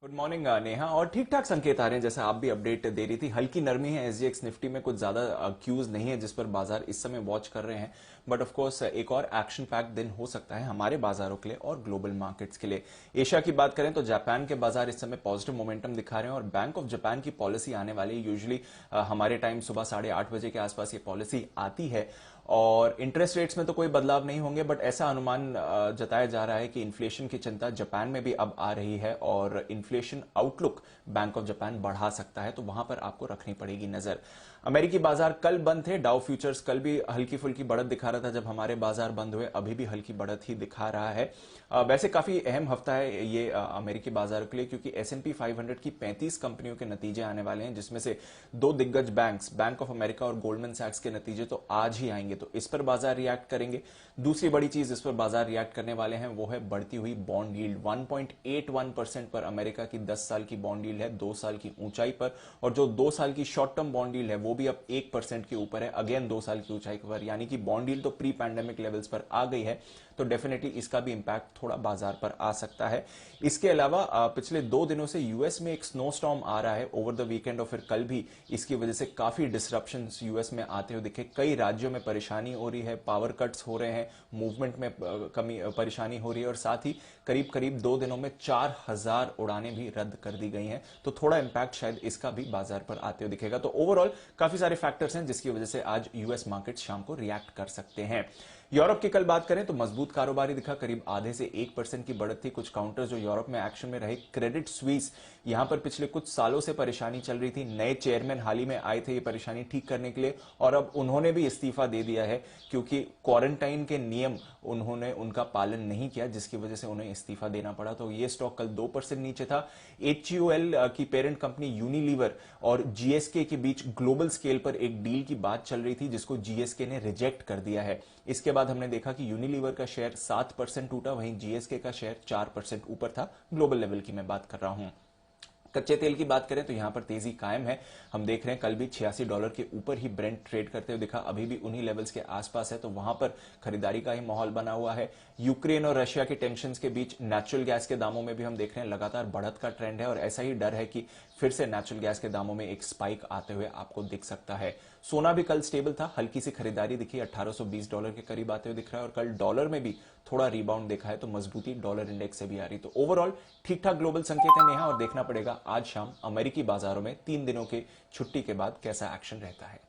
Good morning Neha. और ठीक ठाक संकेत आ रहे हैं, जैसे आप भी अपडेट दे रही थी। हल्की नरमी है एसजीएक्स निफ्टी में, कुछ ज्यादा क्यूज नहीं है जिस पर बाजार इस समय वॉच कर रहे हैं। बट ऑफ कोर्स एक और एक्शन पैक दिन हो सकता है हमारे बाजारों के लिए और ग्लोबल मार्केट्स के लिए। एशिया की बात करें तो जापान के बाजार इस समय पॉजिटिव मोमेंटम दिखा रहे हैं और बैंक ऑफ जापान की पॉलिसी आने वाली यूजुअली हमारे टाइम सुबह 8:30 बजे के आसपास ये पॉलिसी आती है। और इंटरेस्ट रेट्स में तो कोई बदलाव नहीं होंगे, बट ऐसा अनुमान जताया जा रहा है कि इन्फ्लेशन की चिंता जापान में भी अब आ रही है और inflation outlook bank of Japan बढ़ा सकता है, तो वहां पर आपको रखनी पड़ेगी नजर। अमेरिकी बाजार कल बंद थे। डाउ फ्यूचर्स कल भी हल्की फुल्की बढ़त दिखा रहा था जब हमारे बाजार बंद हुए, अभी भी हल्की बढ़त ही दिखा रहा है। वैसे काफी अहम हफ्ता है ये अमेरिकी बाजार के लिए, क्योंकि S&P 500 की 35 कंपनियों के नतीजे आने वाले हैं, जिसमें से दो दिग्गज बैंक्स बैंक ऑफ अमेरिका और गोल्डमैन सैक्स के नतीजे तो आज ही आएंगे, तो इस पर बाजार रिएक्ट करेंगे। दूसरी बड़ी चीज इस पर बाजार रिएक्ट करने वाले हैं वो है बढ़ती हुई बॉन्ड यील्ड। 1.81% पर अमेरिका की 10 साल की बॉन्ड यील्ड है 2 साल की ऊंचाई पर, और जो 2 साल की शॉर्ट टर्म बॉन्ड यील्ड है वो भी अब 1% के ऊपर है, अगेन 2 साल की ऊंचाई पर। यानी कि बॉन्ड यील्ड तो प्री पैंडेमिक लेवल्स पर आ गई है, तो डेफिनेटली इसका भी इंपैक्ट थोड़ा बाजार पर आ सकता है। इसके अलावा पिछले 2 दिनों से यूएस में एक स्नो स्टॉर्म आ रहा है ओवर द वीकेंड, और फिर कल भी इसकी वजह से काफी डिसरप्शन यूएस में आते हुए दिखे। कई राज्यों में परेशानी हो रही है, पावर कट्स हो रहे हैं, मूवमेंट में कमी परेशानी हो रही है, और साथ ही करीब करीब 2 दिनों में 4000 उड़ानें भी रद्द कर दी गई हैं। तो थोड़ा इंपैक्ट शायद इसका भी बाजार पर आते हुए दिखेगा। तो ओवरऑल काफी सारे फैक्टर्स हैं जिसकी वजह से आज यूएस मार्केट शाम को रिएक्ट कर सकते हैं। यूरोप की कल बात करें तो मजबूत कारोबारी दिखा, करीब आधे से 1% की बढ़त थी। कुछ काउंटर्स जो यूरोप में एक्शन में रहे, क्रेडिट स्विस, यहां पर पिछले कुछ सालों से परेशानी चल रही थी। नए चेयरमैन हाल ही में आए थे ये परेशानी ठीक करने के लिए, और अब उन्होंने भी इस्तीफा दे दिया है क्योंकि क्वारंटाइन के नियम उन्होंने उनका पालन नहीं किया, जिसकी वजह से उन्हें इस्तीफा देना पड़ा। तो ये स्टॉक कल 2% नीचे था। HUL की पेरेंट कंपनी यूनिलीवर और जीएसके के बीच ग्लोबल स्केल पर एक डील की बात चल रही थी, जिसको जीएसके ने रिजेक्ट कर दिया है। इसके बाद हमने देखा कि यूनिलीवर का शेयर 7% टूटा, वहीं जीएसके का शेयर 4% ऊपर था। ग्लोबल लेवल की मैं बात कर रहा हूं। कच्चे तेल की बात करें तो यहां पर तेजी कायम है। हम देख रहे हैं कल भी $86 के ऊपर ही ब्रेंट ट्रेड करते हुए दिखा, अभी भी उन्हीं लेवल्स के आसपास है, तो वहां पर खरीदारी का ही माहौल बना हुआ है। यूक्रेन और रशिया के टेंशन के बीच नेचुरल गैस के दामों में भी हम देख रहे हैं लगातार बढ़त का ट्रेंड है, और ऐसा ही डर है कि फिर से नेचुरल गैस के दामों में एक स्पाइक आते हुए आपको दिख सकता है। सोना भी कल स्टेबल था, हल्की सी खरीदारी दिखी, $1820 के करीब आते हुए दिख रहा है, और कल डॉलर में भी थोड़ा रिबाउंड देखा है, तो मजबूती डॉलर इंडेक्स से भी आ रही। तो ओवरऑल ठीक ठाक ग्लोबल संकेत है नेहा, और देखना पड़ेगा आज शाम अमेरिकी बाजारों में 3 दिनों के छुट्टी के बाद कैसा एक्शन रहता है।